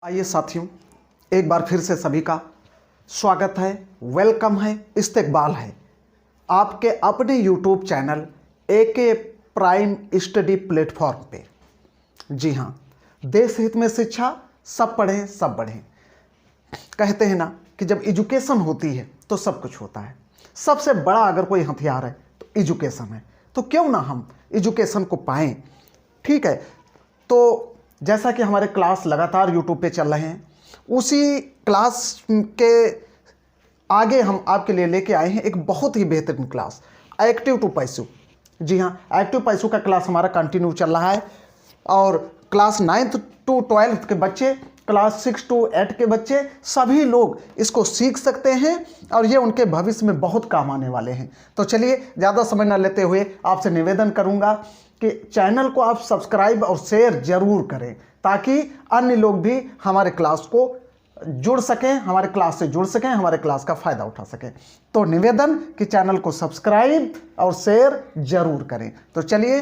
आइए साथियों, एक बार फिर से सभी का स्वागत है, वेलकम है, इस्तकबाल है आपके अपने YouTube channel AK prime study platform पे। जी हाँ, देश हित में शिक्षा, सब पढ़ें सब बढ़ें। कहते हैं ना कि जब एजुकेशन होती है तो सब कुछ होता है। सबसे बड़ा अगर कोई हथियार है तो एजुकेशन है, तो क्यों ना हम एजुकेशन को पाएं। ठीक है, तो जैसा कि हमारे क्लास लगातार यूट्यूब पे चल रहे हैं, उसी क्लास के आगे हम आपके लिए लेके आए हैं एक बहुत ही बेहतरीन क्लास, एक्टिव टू पैसू। जी हाँ, एक्टिव पैसू का क्लास हमारा कंटिन्यू चल रहा है और क्लास 9th to 12th के बच्चे, क्लास 6 to 8 के बच्चे, सभी लोग इसको सीख सकते हैं और ये उनके भविष्य में बहुत काम आने वाले हैं। तो चलिए, ज़्यादा समय न लेते हुए आपसे निवेदन करूँगा कि चैनल को आप सब्सक्राइब और शेयर ज़रूर करें ताकि अन्य लोग भी हमारे क्लास को जुड़ सकें, हमारे क्लास से जुड़ सकें, हमारे क्लास का फ़ायदा उठा सकें। तो निवेदन कि चैनल को सब्सक्राइब और शेयर ज़रूर करें। तो चलिए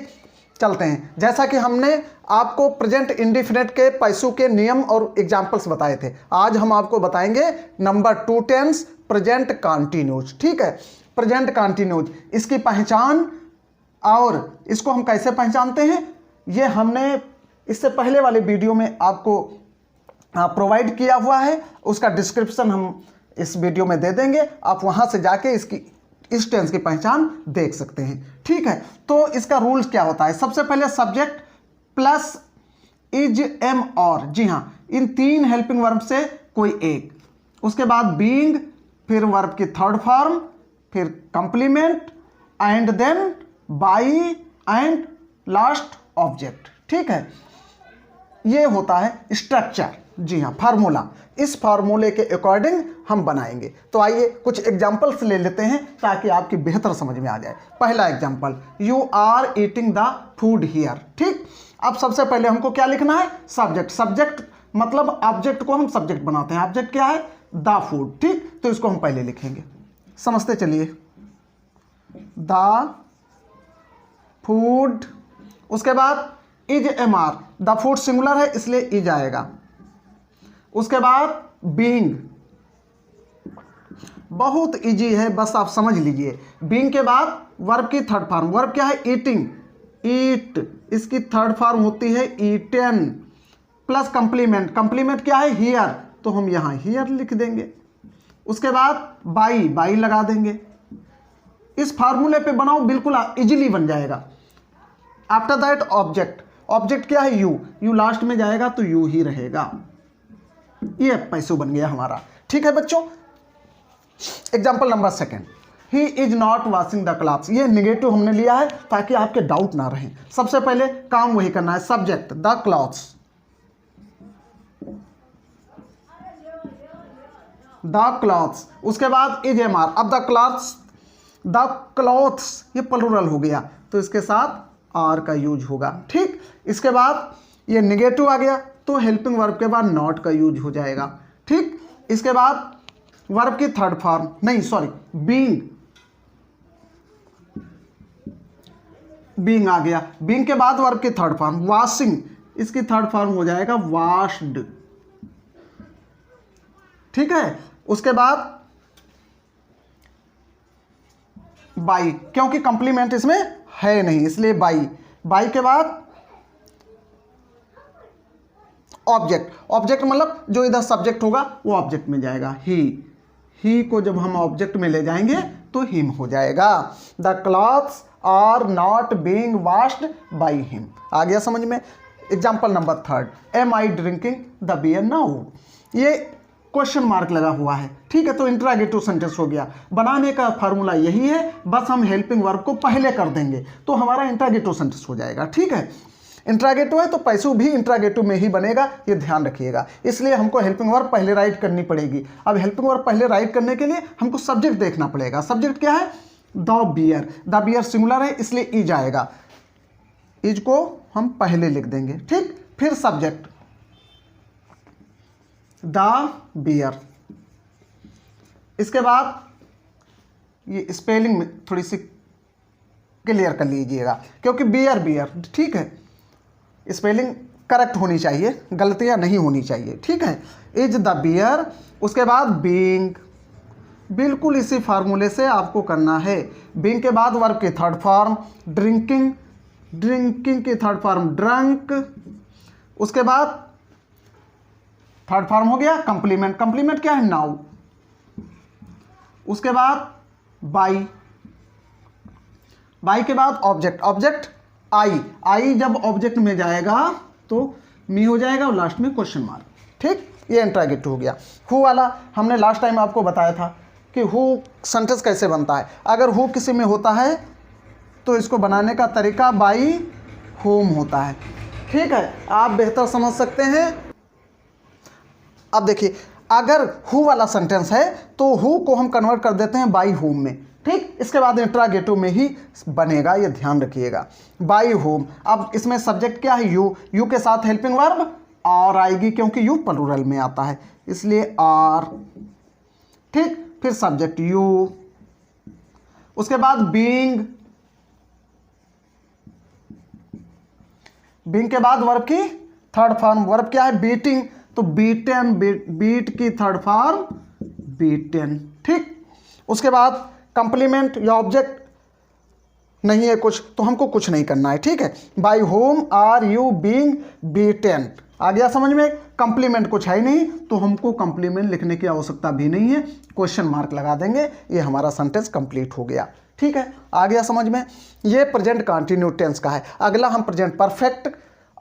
चलते हैं। जैसा कि हमने आपको प्रेजेंट इंडिफिनिट के पैसों के नियम और एग्जाम्पल्स बताए थे, आज हम आपको बताएंगे नंबर 2 टेंस प्रेजेंट कंटिन्यूज। ठीक है, प्रेजेंट कंटिन्यूज, इसकी पहचान और इसको हम कैसे पहचानते हैं ये हमने इससे पहले वाले वीडियो में आपको प्रोवाइड किया हुआ है। उसका डिस्क्रिप्शन हम इस वीडियो में दे देंगे, आप वहां से जाके इस टेंस की पहचान देख सकते हैं। ठीक है, तो इसका रूल्स क्या होता है? सबसे पहले सब्जेक्ट प्लस इज, एम और। जी हाँ, इन 3 हेल्पिंग वर्ब से कोई एक, उसके बाद बीइंग, फिर वर्ब की थर्ड फॉर्म, फिर complement and then by and last object. ठीक है, ये होता है स्ट्रक्चर। जी हाँ, फार्मूला। इस फार्मूले के अकॉर्डिंग हम बनाएंगे। तो आइए कुछ एग्जांपल्स ले लेते हैं ताकि आपकी बेहतर समझ में आ जाए। पहला example, you are eating the food here. ठीक, अब सबसे पहले हमको क्या लिखना है? सब्जेक्ट। सब्जेक्ट मतलब ऑब्जेक्ट को हम सब्जेक्ट बनाते हैं। ऑब्जेक्ट क्या है? The food. ठीक, तो इसको हम पहले लिखेंगे, समझते चलिए। द फूड, उसके बाद is, am are, the food singular है इसलिए इज आएगा। उसके बाद बीइंग, बहुत इजी है, बस आप समझ लीजिए। बीइंग के बाद वर्ब की थर्ड फॉर्म, वर्ब क्या है? ईटिंग, ईट, इसकी थर्ड फॉर्म होती है ईटेन, प्लस कंप्लीमेंट। कंप्लीमेंट क्या है? हियर, तो हम यहां हियर लिख देंगे। उसके बाद बाई, बाई लगा देंगे। इस फार्मूले पे बनाओ, बिल्कुल इजीली बन जाएगा। आफ्टर दैट ऑब्जेक्ट, ऑब्जेक्ट क्या है? यू, यू लास्ट में जाएगा तो यू ही रहेगा। ये पैसू बन गया हमारा। ठीक है बच्चों, example number 2, he is not washing the clothes. ये निगेटिव हमने लिया है ताकि आपके डाउट ना रहे। सबसे पहले काम वही करना है, subject the clothes, the clothes, उसके बाद इज, एम आर। अब द क्लॉथ्स ये प्लूरल हो गया तो इसके साथ आर का यूज होगा। ठीक, इसके बाद ये निगेटिव आ गया तो हेल्पिंग वर्ब के बाद नॉट का यूज हो जाएगा। ठीक, इसके बाद वर्ब की थर्ड फॉर्म, नहीं सॉरी, बीइंग, बीइंग आ गया। बीइंग के बाद वर्ब की थर्ड फॉर्म, वॉशिंग, इसकी थर्ड फॉर्म हो जाएगा वॉश्ड। ठीक है, उसके बाद बाई, क्योंकि कंप्लीमेंट इसमें है नहीं इसलिए बाई। बाई के बाद ऑब्जेक्ट, ऑब्जेक्ट मतलब जो इधर सब्जेक्ट होगा वो ऑब्जेक्ट में जाएगा। ही को जब हम ऑब्जेक्ट में ले जाएंगे तो हिम हो जाएगा। The clothes are not being washed by him. आ गया समझ में? Example number 3, am I drinking the beer now. ये क्वेश्चन मार्क लगा हुआ है। ठीक है, तो इंट्रागेटिव सेंटेंस हो गया। बनाने का फार्मूला यही है, बस हम हेल्पिंग वर्ब को पहले कर देंगे तो हमारा इंट्रागेटिव सेंटेंस हो जाएगा। ठीक है, इंट्रागेटिव है तो पैसू भी इंट्रागेटिव में ही बनेगा, ये ध्यान रखिएगा। इसलिए हमको हेल्पिंग वर्ब पहले राइट करनी पड़ेगी। अब हेल्पिंग वर्ब पहले राइट करने के लिए हमको सब्जेक्ट देखना पड़ेगा। सब्जेक्ट क्या है? The beer. The beer singular है इसलिए इज आएगा, इज को हम पहले लिख देंगे। ठीक, फिर सब्जेक्ट द बियर। इसके बाद ये स्पेलिंग में थोड़ी सी क्लियर कर लीजिएगा क्योंकि बियर बियर, ठीक है, स्पेलिंग करेक्ट होनी चाहिए, गलतियां नहीं होनी चाहिए, ठीक है। इज द बियर, उसके बाद बीइंग, बिल्कुल इसी फार्मूले से आपको करना है। बीइंग के बाद वर्ब की थर्ड फॉर्म ड्रिंकिंग, ड्रिंकिंग की थर्ड फॉर्म ड्रंक, उसके बाद थर्ड फॉर्म हो गया कंप्लीमेंट, कंप्लीमेंट क्या है नाउ, उसके बाद बाई, बाई के बाद ऑब्जेक्ट, ऑब्जेक्ट आई, आई जब ऑब्जेक्ट में जाएगा तो मी हो जाएगा और लास्ट में क्वेश्चन मार्क, ठीक। ये इंट्रोगेटिव हो गया। हु वाला हमने लास्ट टाइम आपको बताया था कि हु सेंटेंस कैसे बनता है। अगर हु किसी में होता है तो इसको बनाने का तरीका बाई होम होता है, ठीक है। आप बेहतर समझ सकते हैं। अब देखिए, अगर हु वाला सेंटेंस है तो हु को हम कन्वर्ट कर देते हैं बाई होम में, ठीक। इसके बाद इंट्रोगेटिव में ही बनेगा, ये ध्यान रखिएगा, बाई होम। अब इसमें सब्जेक्ट क्या है, यू, यू के साथ हेल्पिंग वर्ब आर आएगी क्योंकि यू प्लूरल में आता है इसलिए आर, ठीक। फिर सब्जेक्ट यू, उसके बाद बीइंग, बीइंग के बाद वर्ब की थर्ड फॉर्म, वर्ब क्या है बीटिंग, तो बीटन, बीट की थर्ड फॉर्म बीटन, ठीक। उसके बाद कंप्लीमेंट या ऑब्जेक्ट नहीं है कुछ तो हमको कुछ नहीं करना है, ठीक है। By whom are you being beaten, आ गया समझ में। कंप्लीमेंट कुछ है नहीं तो हमको कंप्लीमेंट लिखने की आवश्यकता भी नहीं है, क्वेश्चन मार्क लगा देंगे, ये हमारा सेंटेंस कंप्लीट हो गया, ठीक है। आ गया समझ में। ये प्रेजेंट कंटिन्यू टेंस का है। अगला हम प्रेजेंट परफेक्ट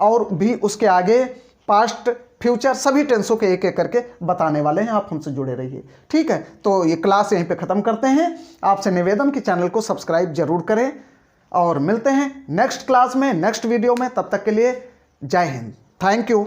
और भी उसके आगे पास्ट फ्यूचर सभी टेंसों के एक एक करके बताने वाले हैं, आप हमसे जुड़े रहिए, ठीक है। तो ये क्लास यहीं पे ख़त्म करते हैं। आपसे निवेदन कि चैनल को सब्सक्राइब जरूर करें और मिलते हैं नेक्स्ट क्लास में, नेक्स्ट वीडियो में। तब तक के लिए जय हिंद, थैंक यू।